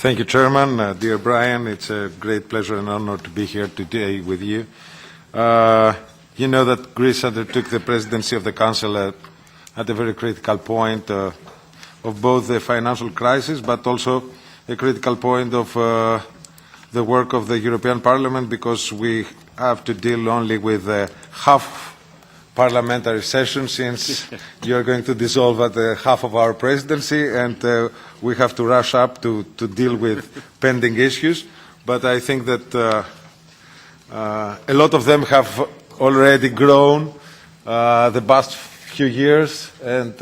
Thank you, Chairman. Dear Brian, it's a great pleasure and honor to be here today with you. You know that Greece undertook the presidency of the Council at a very critical point of both the financial crisis, but also a critical point of the work of the European Parliament, because we have to deal only with half parliamentary session, since you are going to dissolve at half of our presidency, and we have to rush up to deal with pending issues. But I think that a lot of them have already grown the past few years, and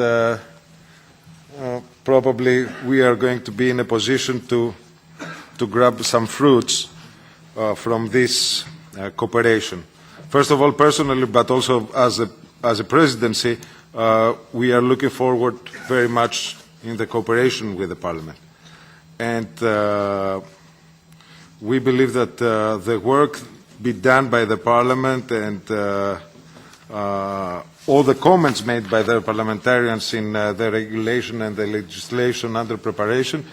probably we are going to be in a position to grab some fruits from this cooperation. First of all, personally, but also as a presidency, we are looking forward very much in the cooperation with the Parliament. And we believe that the work be done by the Parliament and all the comments made by the parliamentarians in the regulation and the legislation under preparation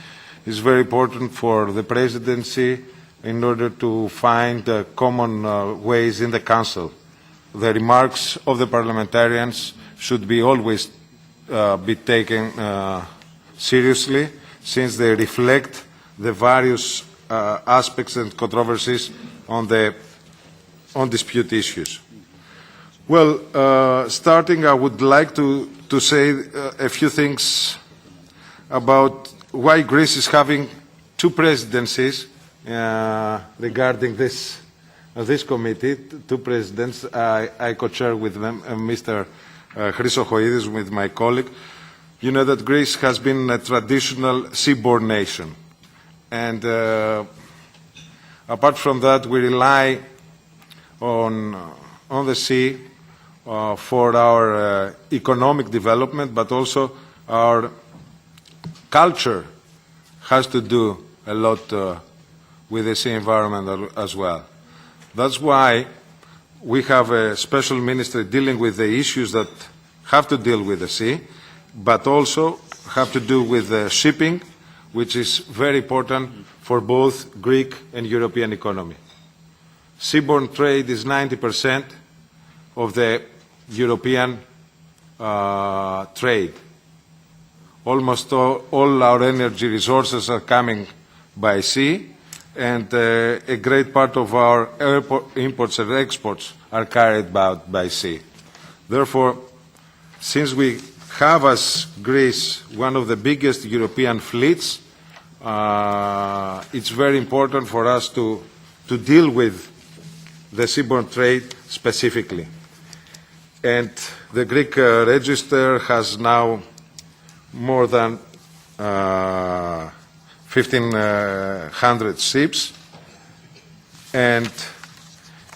is very important for the presidency in order to find common ways in the Council. The remarks of the parliamentarians should be always be taken seriously, since they reflect the various aspects and controversies on dispute issues. Well, starting, I would like to say a few things about why Greece is having two presidencies regarding this committee, two presidents. I co-chair with them, Mr. Chrysochoidis, with my colleague. You know that Greece has been a traditional seaborne nation, and apart from that, we rely on the sea for our economic development, but also our culture has to do a lot with the sea environment as well. That's why we have a special ministry dealing with the issues that have to deal with the sea, but also have to do with shipping, which is very important for both Greek and European economy. Seaborne trade is 90% of the European trade. Almost all our energy resources are coming by sea, and a great part of our imports and exports are carried out by sea. Therefore, since we have as Greece one of the biggest European fleets, it's very important for us to deal with the seaborne trade specifically. And the Greek register has now more than 1,500 ships, and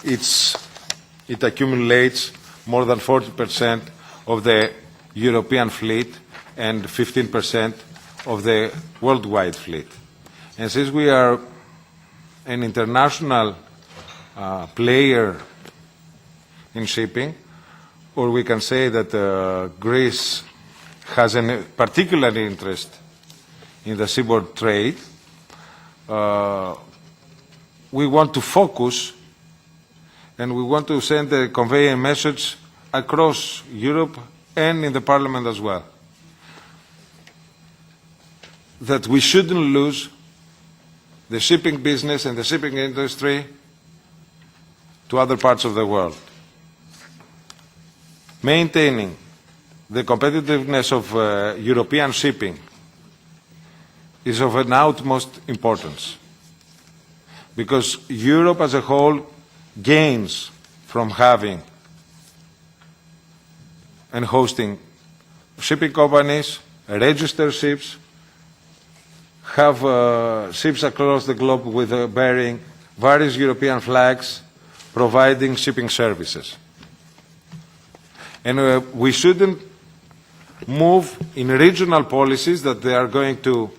it accumulates more than 40% of the European fleet and 15% of the worldwide fleet. And since we are an international player in shipping, or we can say that Greece has a particular interest in the seaborne trade, we want to focus, and we want to convey a message across Europe and in the Parliament as well, that we shouldn't lose the shipping business and the shipping industry to other parts of the world. Maintaining the competitiveness of European shipping is of an utmost importance, because Europe as a whole gains from having and hosting shipping companies, registered ships, have ships across the globe with bearing various European flags, providing shipping services. And we shouldn't move in regional policies that they are going to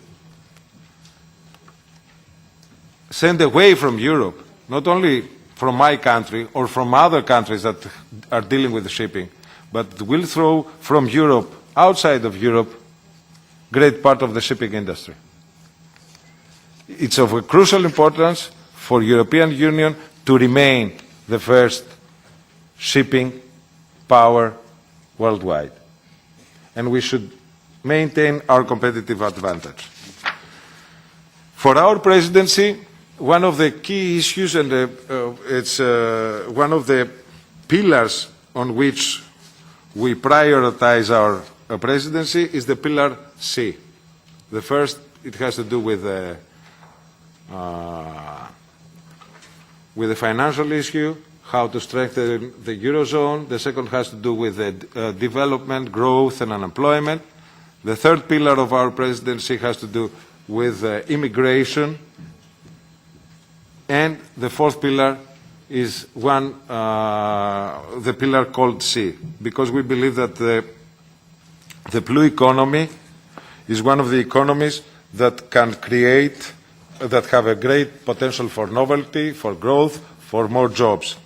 send away from Europe, not only from my country or from other countries that are dealing with shipping, but will throw from Europe, outside of Europe, great part of the shipping industry. It's of a crucial importance for the European Union to remain the first shipping power worldwide. And we should maintain our competitive advantage. For our presidency, one of the key issues, and it's one of the pillars on which we prioritize our presidency, is the pillar C. The first, it has to do with the financial issue, how to strengthen the Eurozone. The second has to do with the development, growth, and unemployment. The third pillar of our presidency has to do with immigration. And the fourth pillar is the pillar called C, because we believe that the blue economy is one of the economies that can create, that have a great potential for novelty, for growth, for more jobs.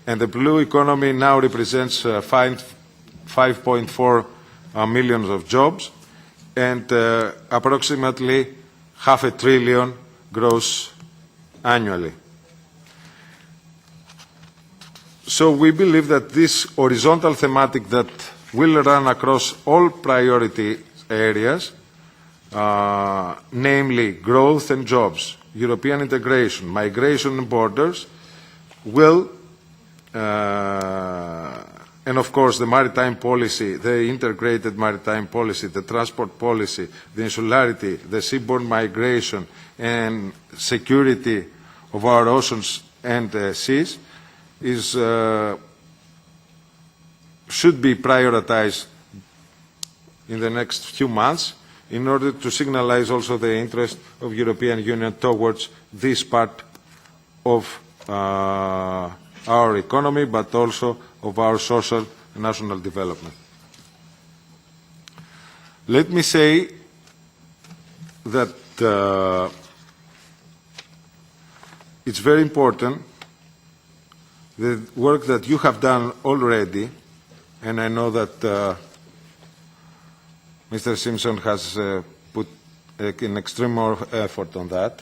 And the blue economy now represents 5.4 million of jobs and approximately $500 billion gross annually. So we believe that this horizontal thematic that will run across all priority areas, namely growth and jobs, European integration, migration and borders, will, and of course the maritime policy, the integrated maritime policy, the transport policy, the insularity, the seaborne migration and security of our oceans and seas should be prioritized in the next few months in order to signalize also the interest of European Union towards this part of our economy, but also of our social and national development. Let me say that it's very important, the work that you have done already, and I know that Mr. Simpson has put an extreme effort on that,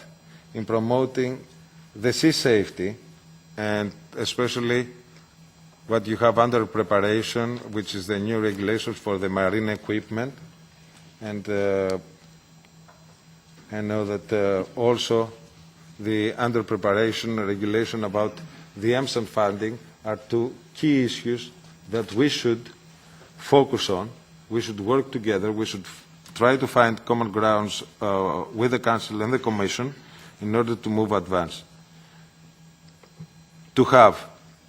in promoting the sea safety, and especially what you have under preparation, which is the new regulations for the marine equipment. And I know that also the under preparation regulation about the EMSAN funding are two key issues that we should focus on. We should work together. We should try to find common grounds with the Council and the Commission in order to move advance. To have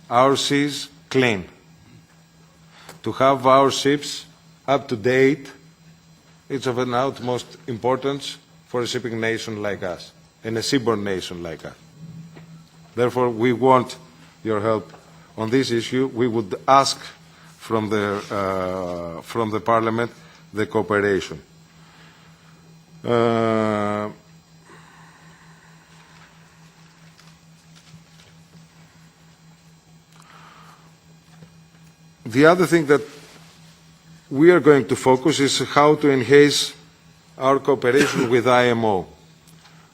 our seas clean, to have our ships up to date, it's of an utmost importance for a shipping nation like us and a seaborne nation like us. Therefore, we want your help on this issue. We would ask from the Parliament the cooperation. The other thing that we are going to focus is how to enhance our cooperation with IMO.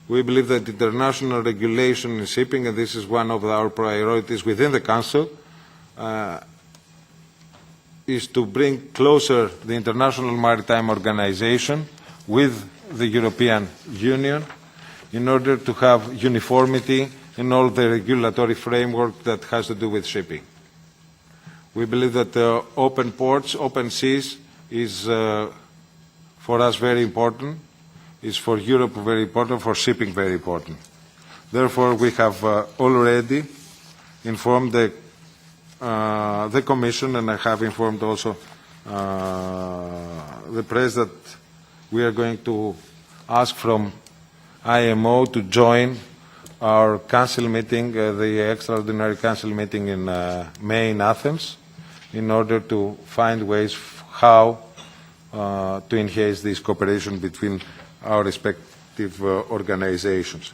We believe that international regulation in shipping, and this is one of our priorities within the Council, is to bring closer the International Maritime Organization with the European Union in order to have uniformity in all the regulatory framework that has to do with shipping. We believe that open ports, open seas is for us very important, is for Europe very important, for shipping very important. Therefore, we have already informed the Commission, and I have informed also the press that we are going to ask from IMO to join our Council meeting, the extraordinary Council meeting in May in Athens, in order to find ways how to enhance this cooperation between our respective organizations.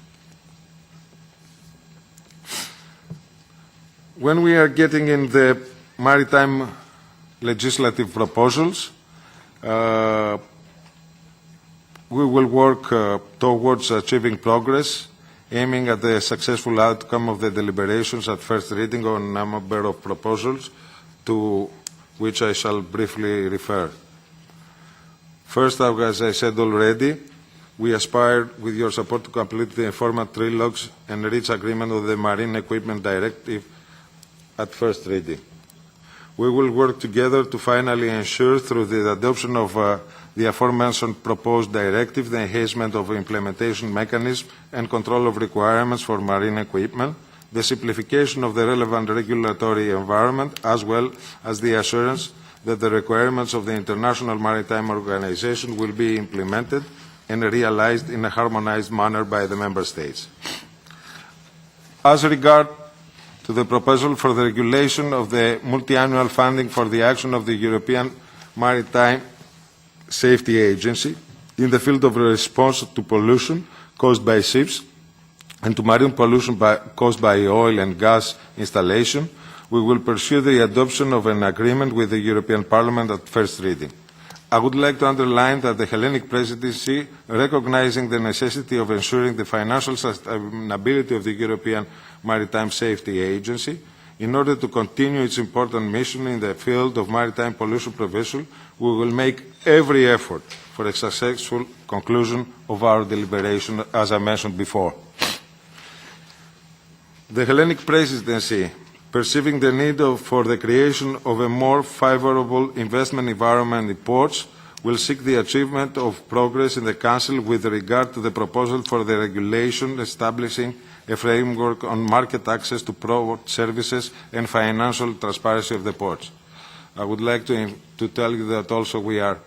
When we are getting in the maritime legislative proposals, we will work towards achieving progress, aiming at the successful outcome of the deliberations at first reading on a number of proposals, to which I shall briefly refer. First, as I said already, we aspire, with your support, to complete the informal trilogues and reach agreement on the Marine Equipment Directive at first reading. We will work together to finally ensure, through the adoption of the aforementioned proposed directive, the enhancement of implementation mechanisms and control of requirements for marine equipment, the simplification of the relevant regulatory environment, as well as the assurance that the requirements of the International Maritime Organization will be implemented and realized in a harmonized manner by the Member States. As regards to the proposal for the regulation of the multi-annual funding for the action of the European Maritime Safety Agency in the field of response to pollution caused by ships and to marine pollution caused by oil and gas installation, we will pursue the adoption of an agreement with the European Parliament at first reading. I would like to underline that the Hellenic Presidency, recognizing the necessity of ensuring the financial sustainability of the European Maritime Safety Agency, in order to continue its important mission in the field of maritime pollution prevention, we will make every effort for a successful conclusion of our deliberation, as I mentioned before. The Hellenic Presidency, perceiving the need for the creation of a more favourable investment environment in ports, will seek the achievement of progress in the Council with regard to the proposal for the regulation establishing a framework on market access to port services and financial transparency of the ports. I would like to tell you that also we are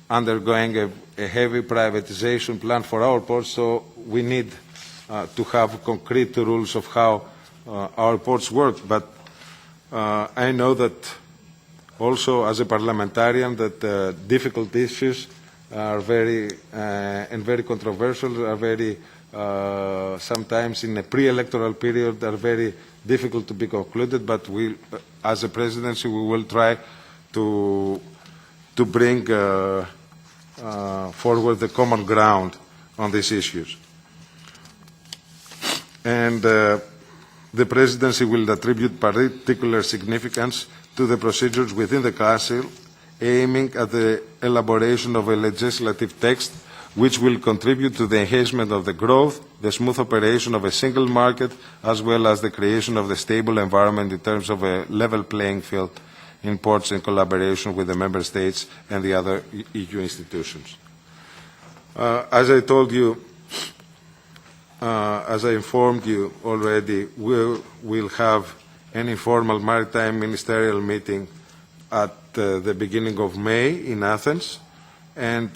undergoing a heavy privatization plan for our ports, so we need to have concrete rules of how our ports work. But I know that also as a parliamentarian that difficult issues are very and very controversial, are very sometimes in a pre-electoral period are very difficult to be concluded, but we, as a presidency, we will try to bring forward the common ground on these issues. And the presidency will attribute particular significance to the procedures within the Council, aiming at the elaboration of a legislative text which will contribute to the enhancement of the growth, the smooth operation of a single market, as well as the creation of the stable environment in terms of a level playing field in ports in collaboration with the Member States and the other EU institutions. As I told you, as I informed you already, we will have an informal maritime ministerial meeting at the beginning of May in Athens, and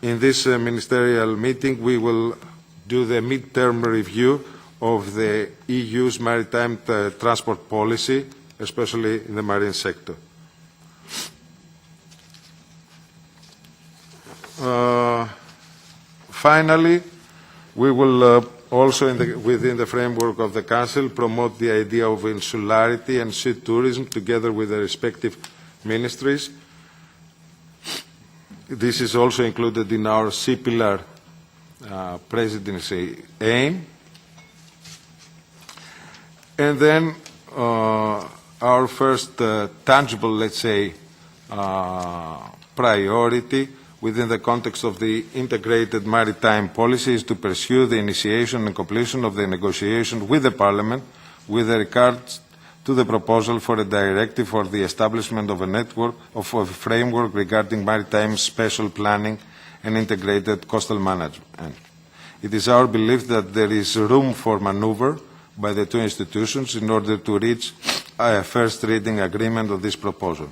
in this ministerial meeting we will do the mid-term review of the EU's maritime transport policy, especially in the marine sector. Finally, we will also, within the framework of the Council, promote the idea of insularity and sea tourism together with the respective ministries. This is also included in our Sea Pillar presidency aim. And then our first tangible, let's say, priority within the context of the integrated maritime policy is to pursue the initiation and completion of the negotiation with the Parliament with regards to the proposal for a directive for the establishment of a network of a framework regarding maritime special planning and integrated coastal management. It is our belief that there is room for manoeuvre by the two institutions in order to reach a first reading agreement on this proposal.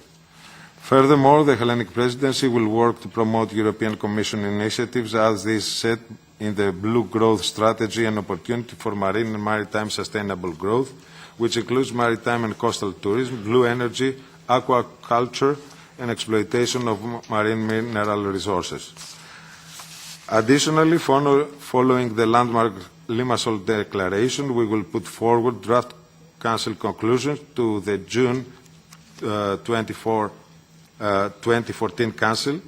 Furthermore, the Hellenic Presidency will work to promote European Commission initiatives as is set in the Blue Growth Strategy and Opportunity for Marine and Maritime Sustainable Growth, which includes maritime and coastal tourism, blue energy, aquaculture, and exploitation of marine mineral resources. Additionally, following the landmark Limassol Declaration, we will put forward draft Council conclusions to the June 2014 Council